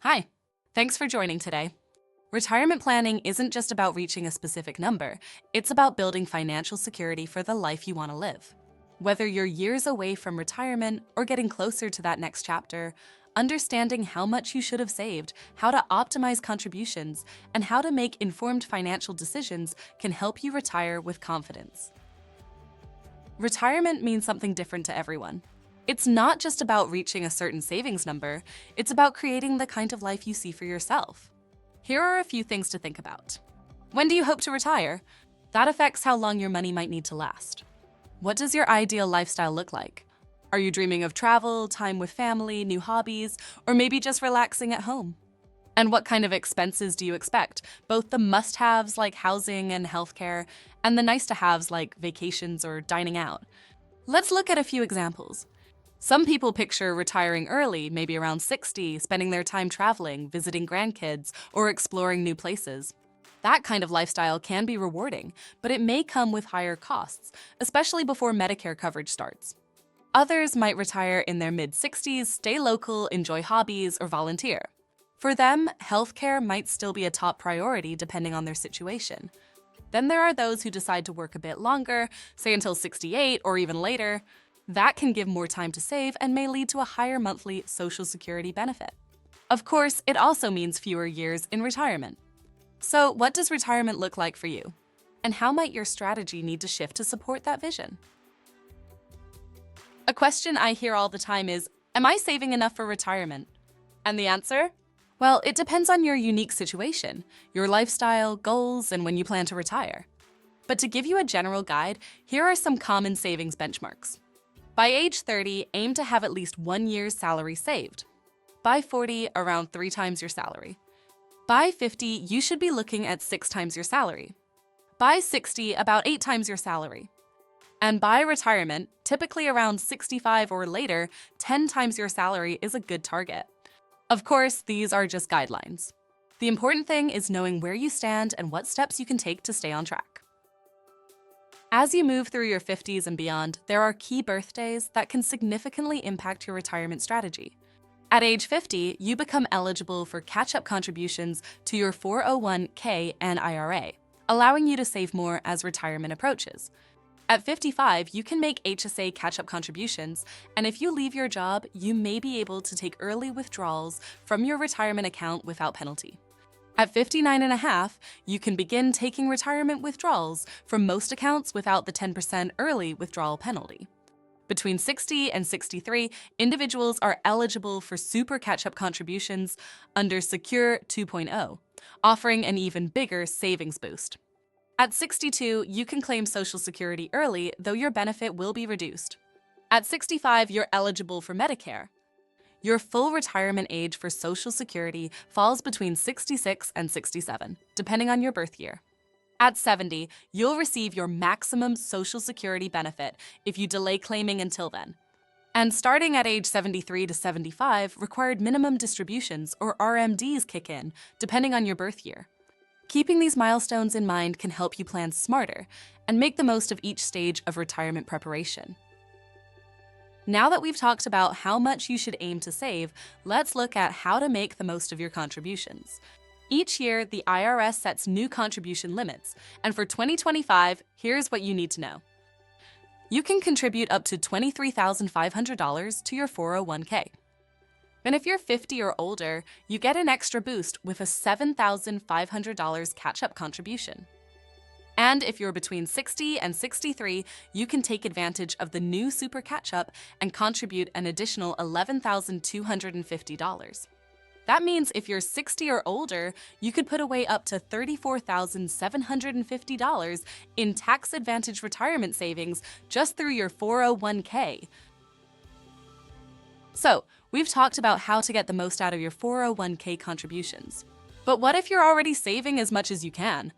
Hi, thanks for joining today. Retirement planning isn't just about reaching a specific number, it's about building financial security for the life you want to live. Whether you're years away from retirement or getting closer to that next chapter, understanding how much you should have saved, how to optimize contributions, and how to make informed financial decisions can help you retire with confidence. Retirement means something different to everyone. It's not just about reaching a certain savings number, it's about creating the kind of life you see for yourself. Here are a few things to think about. When do you hope to retire? That affects how long your money might need to last. What does your ideal lifestyle look like? Are you dreaming of travel, time with family, new hobbies, or maybe just relaxing at home? And what kind of expenses do you expect? Both the must-haves like housing and healthcare, and the nice-to-haves like vacations or dining out. Let's look at a few examples. Some people picture retiring early, maybe around 60, spending their time traveling, visiting grandkids, or exploring new places. That kind of lifestyle can be rewarding, but it may come with higher costs, especially before Medicare coverage starts. Others might retire in their mid-60s, stay local, enjoy hobbies, or volunteer. For them, healthcare might still be a top priority depending on their situation. Then there are those who decide to work a bit longer, say until 68 or even later. That can give more time to save and may lead to a higher monthly Social Security benefit. Of course, it also means fewer years in retirement. So, what does retirement look like for you? And how might your strategy need to shift to support that vision? A question I hear all the time is, am I saving enough for retirement? And the answer? Well, it depends on your unique situation, your lifestyle, goals, and when you plan to retire. But to give you a general guide, here are some common savings benchmarks. By age 30, aim to have at least 1 year's salary saved. By 40, around 3 times your salary. By 50, you should be looking at 6 times your salary. By 60, about 8 times your salary. And by retirement, typically around 65 or later, 10 times your salary is a good target. Of course, these are just guidelines. The important thing is knowing where you stand and what steps you can take to stay on track. As you move through your 50s and beyond, there are key birthdays that can significantly impact your retirement strategy. At age 50, you become eligible for catch-up contributions to your 401k and IRA, allowing you to save more as retirement approaches. At 55, you can make HSA catch-up contributions, and if you leave your job, you may be able to take early withdrawals from your retirement account without penalty. At 59 and a half, you can begin taking retirement withdrawals from most accounts without the 10% early withdrawal penalty. Between 60 and 63, individuals are eligible for super catch-up contributions under Secure 2.0, offering an even bigger savings boost. At 62, you can claim Social Security early, though your benefit will be reduced. At 65, you're eligible for Medicare. Your full retirement age for Social Security falls between 66 and 67, depending on your birth year. At 70, you'll receive your maximum Social Security benefit if you delay claiming until then. And starting at age 73 to 75, required minimum distributions, or RMDs, kick in, depending on your birth year. Keeping these milestones in mind can help you plan smarter and make the most of each stage of retirement preparation. Now that we've talked about how much you should aim to save, let's look at how to make the most of your contributions. Each year, the IRS sets new contribution limits, and for 2025, here's what you need to know. You can contribute up to $23,500 to your 401k. And if you're 50 or older, you get an extra boost with a $7,500 catch-up contribution. And if you're between 60 and 63, you can take advantage of the new Super Catch-Up and contribute an additional $11,250. That means if you're 60 or older, you could put away up to $34,750 in tax-advantaged retirement savings just through your 401k. So, we've talked about how to get the most out of your 401k contributions. But what if you're already saving as much as you can?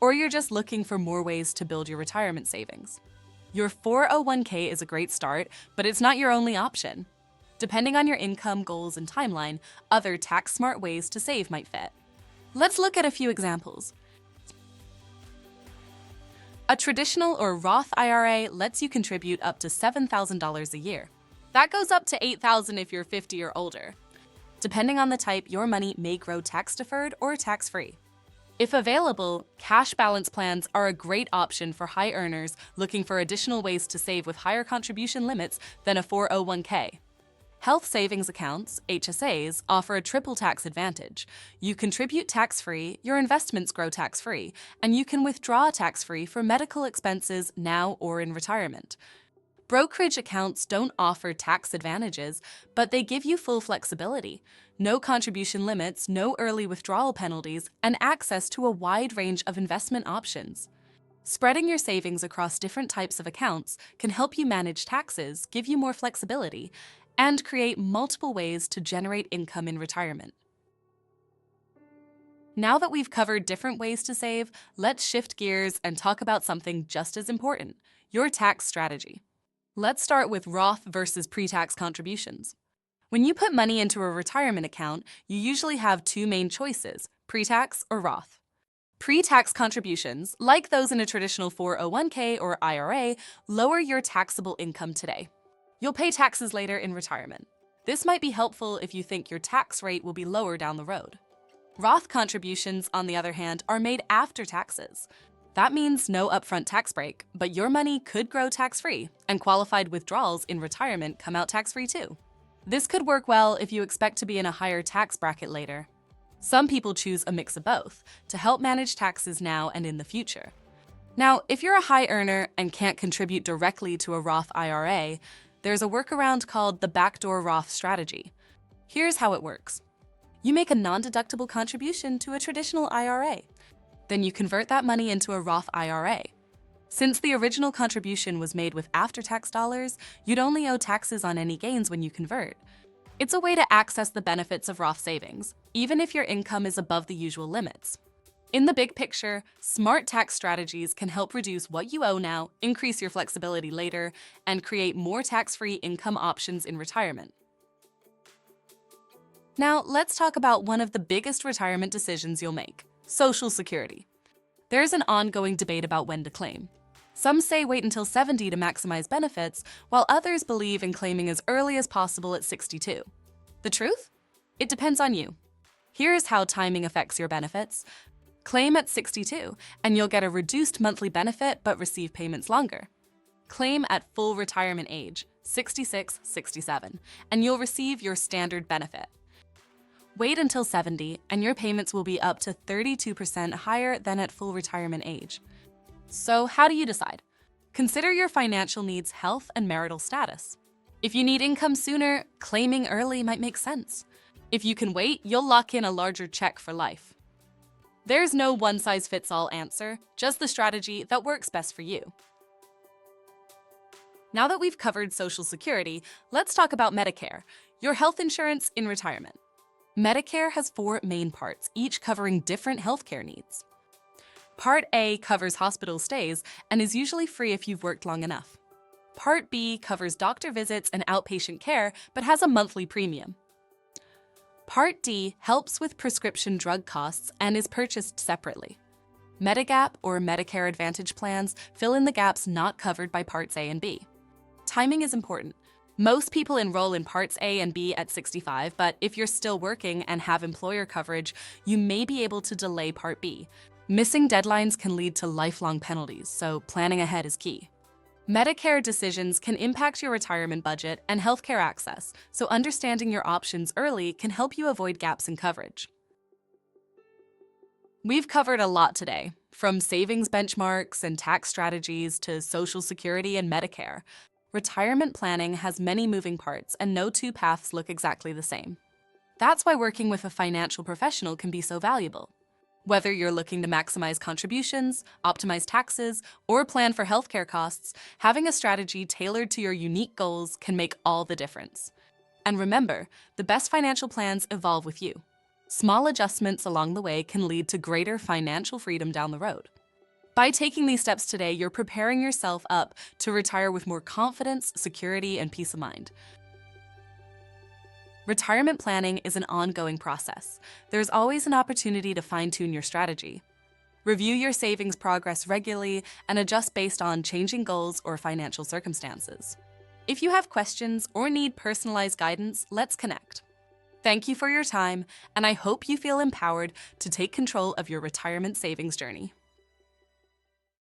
Or you're just looking for more ways to build your retirement savings? Your 401k is a great start, but it's not your only option. Depending on your income, goals, and timeline, other tax-smart ways to save might fit. Let's look at a few examples. A traditional or Roth IRA lets you contribute up to $7,000 a year. That goes up to $8,000 if you're 50 or older. Depending on the type, your money may grow tax-deferred or tax-free. If available, cash balance plans are a great option for high earners looking for additional ways to save with higher contribution limits than a 401k. Health savings accounts, HSAs, offer a triple tax advantage. You contribute tax-free, your investments grow tax-free, and you can withdraw tax-free for medical expenses now or in retirement. Brokerage accounts don't offer tax advantages, but they give you full flexibility. No contribution limits, no early withdrawal penalties, and access to a wide range of investment options. Spreading your savings across different types of accounts can help you manage taxes, give you more flexibility, and create multiple ways to generate income in retirement. Now that we've covered different ways to save, let's shift gears and talk about something just as important, your tax strategy. Let's start with Roth versus pre-tax contributions. When you put money into a retirement account, you usually have two main choices, pre-tax or Roth. Pre-tax contributions, like those in a traditional 401k or IRA, lower your taxable income today. You'll pay taxes later in retirement. This might be helpful if you think your tax rate will be lower down the road. Roth contributions, on the other hand, are made after taxes. That means no upfront tax break, but your money could grow tax-free, and qualified withdrawals in retirement come out tax-free too. This could work well if you expect to be in a higher tax bracket later. Some people choose a mix of both to help manage taxes now and in the future. Now, if you're a high earner and can't contribute directly to a Roth IRA, there's a workaround called the backdoor Roth strategy. Here's how it works. You make a non-deductible contribution to a traditional IRA. Then you convert that money into a Roth IRA. Since the original contribution was made with after-tax dollars, you'd only owe taxes on any gains when you convert. It's a way to access the benefits of Roth savings, even if your income is above the usual limits. In the big picture, smart tax strategies can help reduce what you owe now, increase your flexibility later, and create more tax-free income options in retirement. Now, let's talk about one of the biggest retirement decisions you'll make. Social Security. There's an ongoing debate about when to claim. Some say wait until 70 to maximize benefits, while others believe in claiming as early as possible at 62. The truth? It depends on you. Here's how timing affects your benefits. Claim at 62, and you'll get a reduced monthly benefit but receive payments longer. Claim at full retirement age, 66, 67, and you'll receive your standard benefit. Wait until 70, and your payments will be up to 32% higher than at full retirement age. So how do you decide? Consider your financial needs, health, and marital status. If you need income sooner, claiming early might make sense. If you can wait, you'll lock in a larger check for life. There's no one-size-fits-all answer, just the strategy that works best for you. Now that we've covered Social Security, let's talk about Medicare, your health insurance in retirement. Medicare has 4 main parts, each covering different healthcare needs. Part A covers hospital stays and is usually free if you've worked long enough. Part B covers doctor visits and outpatient care, but has a monthly premium. Part D helps with prescription drug costs and is purchased separately. Medigap or Medicare Advantage plans fill in the gaps not covered by Parts A and B. Timing is important. Most people enroll in Parts A and B at 65, but if you're still working and have employer coverage, you may be able to delay Part B. Missing deadlines can lead to lifelong penalties, so planning ahead is key. Medicare decisions can impact your retirement budget and healthcare access, so understanding your options early can help you avoid gaps in coverage. We've covered a lot today, from savings benchmarks and tax strategies to Social Security and Medicare. Retirement planning has many moving parts, and no two paths look exactly the same. That's why working with a financial professional can be so valuable. Whether you're looking to maximize contributions, optimize taxes, or plan for healthcare costs, having a strategy tailored to your unique goals can make all the difference. And remember, the best financial plans evolve with you. Small adjustments along the way can lead to greater financial freedom down the road. By taking these steps today, you're preparing yourself up to retire with more confidence, security, and peace of mind. Retirement planning is an ongoing process. There's always an opportunity to fine-tune your strategy. Review your savings progress regularly and adjust based on changing goals or financial circumstances. If you have questions or need personalized guidance, let's connect. Thank you for your time, and I hope you feel empowered to take control of your retirement savings journey.